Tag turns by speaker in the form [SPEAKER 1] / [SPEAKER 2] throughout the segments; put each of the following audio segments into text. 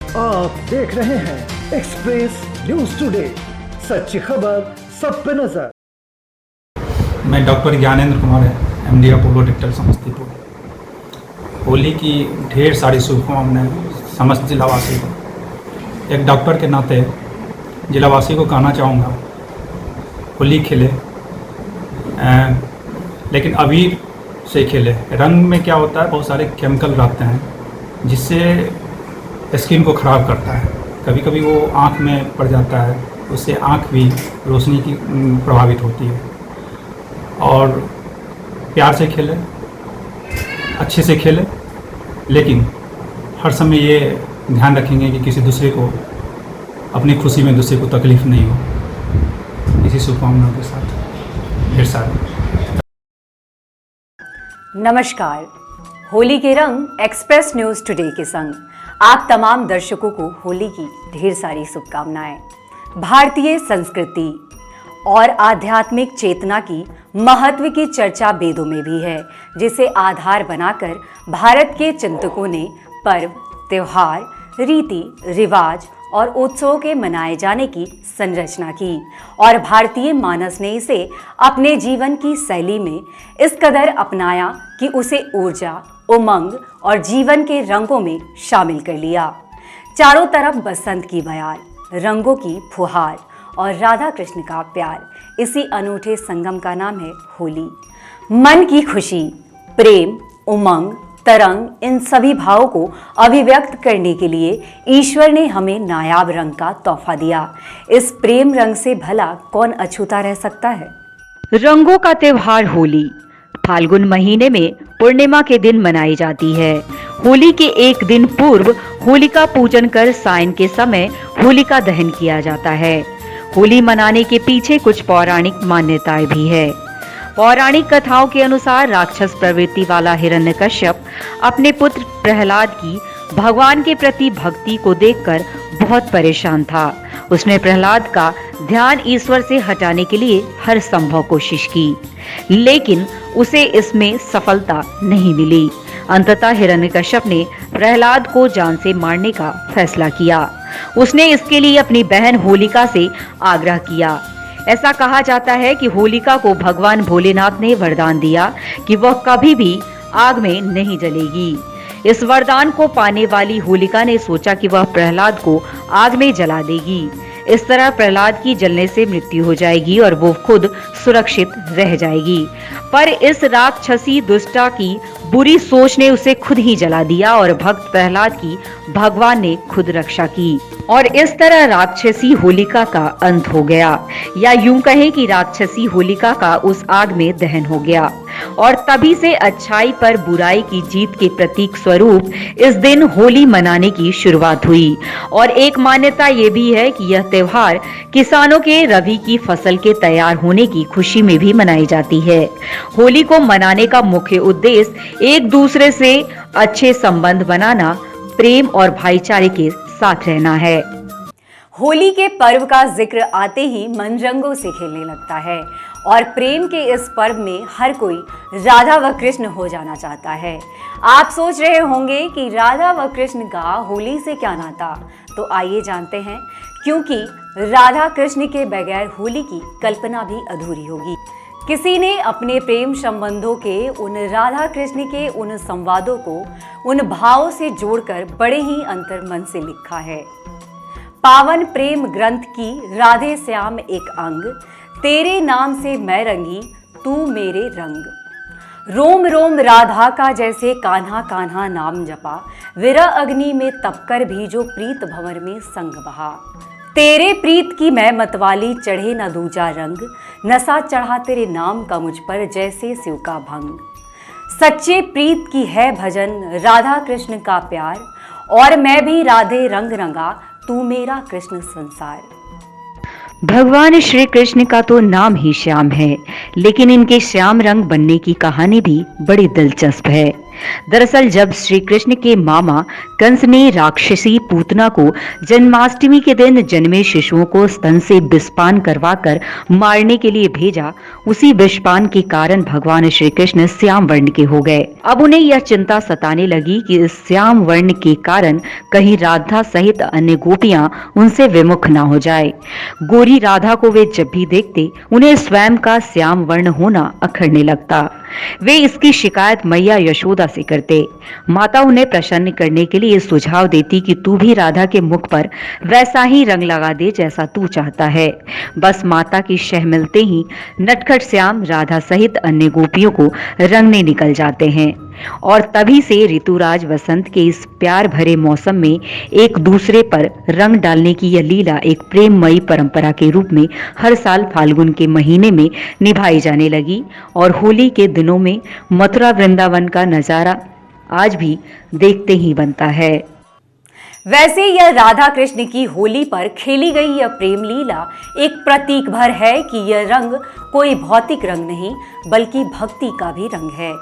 [SPEAKER 1] आप देख रहे हैं एक्सप्रेस न्यूज टुडे, सच्ची खबर सब पे नजर।
[SPEAKER 2] मैं doctor Gyanendra Kumar MD Apollo digital Samastipur. Holi की ढेर सारी शुभकामनाएं समस्त जिलावासी को। एक डॉक्टर के नाते जिलावासी को कहना चाहूँगा, होली खेले लेकिन अबीर से खेले। रंग में क्या होता है, बहुत सारे केमिकल रहते हैं जिससे स्किन को ख़राब करता है। कभी कभी वो आँख में पड़ जाता है, उससे आँख भी रोशनी की प्रभावित होती है। और प्यार से खेले, अच्छे से खेले, लेकिन हर समय ये ध्यान रखेंगे कि किसी दूसरे को, अपनी खुशी में दूसरे को तकलीफ़ नहीं हो। इसी शुभकामनाओं के साथ ढेर सारे
[SPEAKER 3] नमस्कार। होली के रंग एक्सप्रेस न्यूज टुडे के संग आप तमाम दर्शकों को होली की ढेर सारी शुभकामनाएं। भारतीय संस्कृति और आध्यात्मिक चेतना की महत्व की चर्चा वेदों में भी है, जिसे आधार बनाकर भारत के चिंतकों ने पर्व, त्योहार, रीति रिवाज और उत्सवों के मनाए जाने की संरचना की और भारतीय मानस ने इसे अपने जीवन की शैली में इस कदर अपनाया कि उसे ऊर्जा, उमंग और जीवन के रंगों में शामिल कर लिया। चारों तरफ बसंत की बयार, रंगों की फुहार और राधा कृष्ण का प्यार, इसी अनूठे संगम का नाम है होली। मन की खुशी, प्रेम, उमंग, तरंग, इन सभी भावों को अभिव्यक्त करने के लिए ईश्वर ने हमें नायाब रंग का तोहफा दिया। इस प्रेम रंग से भला कौन अछूता रह सकता है।
[SPEAKER 4] रंगों का त्योहार होली फाल्गुन महीने में पूर्णिमा के दिन मनाई जाती है। होली के एक दिन पूर्व होलिका पूजन कर सायं के समय होलिका दहन किया जाता है। होली मनाने के पीछे कुछ पौराणिक मान्यताएं भी है। पौराणिक कथाओं के अनुसार राक्षस प्रवृत्ति वाला हिरण्यकश्यप अपने पुत्र प्रहलाद की भगवान के प्रति भक्ति को देखकर बहुत परेशान था। उसने प्रहलाद का ध्यान ईश्वर से हटाने के लिए हर संभव कोशिश की, लेकिन उसे इसमें सफलता नहीं मिली। अंततः हिरण्यकश्यप ने प्रहलाद को जान से मारने का फैसला किया। उसने इसके लिए अपनी बहन होलिका से आग्रह किया। ऐसा कहा जाता है कि होलिका को भगवान भोलेनाथ ने वरदान दिया कि वह कभी भी आग में नहीं जलेगी। इस वरदान को पाने वाली होलिका ने सोचा कि वह प्रहलाद को आग में जला देगी। इस तरह प्रहलाद की जलने से मृत्यु हो जाएगी और वो खुद सुरक्षित रह जाएगी। पर इस राक्षसी दुष्टा की बुरी सोच ने उसे खुद ही जला दिया और भक्त प्रहलाद की भगवान ने खुद रक्षा की और इस तरह राक्षसी होलिका का अंत हो गया, या यूं कहें कि राक्षसी होलिका का उस आग में दहन हो गया। और तभी से अच्छाई पर बुराई की जीत के प्रतीक स्वरूप इस दिन होली मनाने की शुरुआत हुई। और एक मान्यता ये भी है कि यह त्योहार किसानों के रबी की फसल के तैयार होने की खुशी में भी मनाई जाती है। होली को मनाने का मुख्य उद्देश्य एक दूसरे से अच्छे संबंध बनाना, प्रेम और भाईचारे के साथ रहना है।
[SPEAKER 3] होली के पर्व का जिक्र आते ही मन रंगों से खेलने लगता है और प्रेम के इस पर्व में हर कोई राधा व कृष्ण हो जाना चाहता है। आप सोच रहे होंगे कि राधा व कृष्ण का होली से क्या नाता, तो आइए जानते हैं, क्योंकि राधा कृष्ण के बगैर होली की कल्पना भी अधूरी होगी। किसी ने अपने प्रेम संबंधों के उन राधा कृष्ण के उन संवादों को उन भावों से जोड़कर बड़े ही अंतर्मन से लिखा है। पावन प्रेम ग्रंथ की राधे श्याम एक अंग, तेरे नाम से मैं रंगी तू मेरे रंग। रोम रोम राधा का जैसे कान्हा कान्हा नाम जपा, विरह अग्नि में तपकर भी जो प्रीत भंवर में संग बहा। तेरे प्रीत की मैं मतवाली चढ़े न दूजा रंग, नशा चढ़ा तेरे नाम का मुझ पर जैसे शिव का भंग। सच्चे प्रीत की है भजन राधा कृष्ण का प्यार, और मैं भी राधे रंग रंगा तू मेरा कृष्ण संसार।
[SPEAKER 4] भगवान श्री कृष्ण का तो नाम ही श्याम है, लेकिन इनके श्याम रंग बनने की कहानी भी बड़ी दिलचस्प है। दरअसल जब श्री कृष्ण के मामा कंस ने राक्षसी पूतना को जन्माष्टमी के दिन जन्मे शिशुओं को स्तन से विषपान करवाकर मारने के लिए भेजा, उसी विषपान के कारण भगवान श्री कृष्ण श्याम वर्ण के हो गए। अब उन्हें यह चिंता सताने लगी कि इस श्याम वर्ण के कारण कहीं राधा सहित अन्य गोपियां उनसे विमुख न हो जाए। गोरी राधा को वे जब भी देखते उन्हें स्वयं का श्याम वर्ण होना अखरने लगता। वे इसकी शिकायत मैया यशोदा से करते। माता उन्हें प्रसन्न करने के लिए सुझाव देती कि तू भी राधा के मुख पर वैसा ही रंग लगा दे जैसा तू चाहता है। बस माता की शह मिलते ही नटखट श्याम राधा सहित अन्य गोपियों को रंगने निकल जाते हैं और तभी से ऋतुराज वसंत के इस प्यार भरे मौसम में एक दूसरे पर रंग डालने की यह लीला एक प्रेममयी परंपरा के रूप में हर साल फाल्गुन के महीने में निभाई जाने लगी और होली के दिनों में मथुरा वृंदावन का नजारा आज भी देखते ही बनता है।
[SPEAKER 3] वैसे यह राधा कृष्ण की होली पर खेली गई यह प्रेम लीला एक प्रतीक भर है कि यह रंग कोई भौतिक रंग नहीं बल्कि भक्ति का भी रंग है।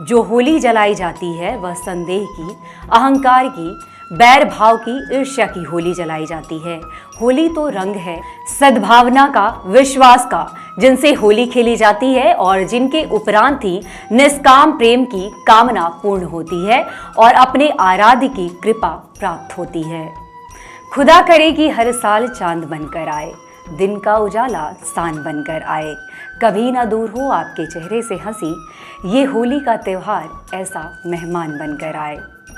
[SPEAKER 3] जो होली जलाई जाती है वह संदेह की, अहंकार की, बैर भाव की, ईर्ष्या की होली जलाई जाती है। होली तो रंग है सद्भावना का, विश्वास का, जिनसे होली खेली जाती है और जिनके उपरांत ही निष्काम प्रेम की कामना पूर्ण होती है और अपने आराध्य की कृपा प्राप्त होती है। खुदा करे कि हर साल चांद बनकर आए, दिन का उजाला सान बनकर आए, कभी ना दूर हो आपके चेहरे से हंसी, ये होली का त्योहार ऐसा मेहमान बनकर आए।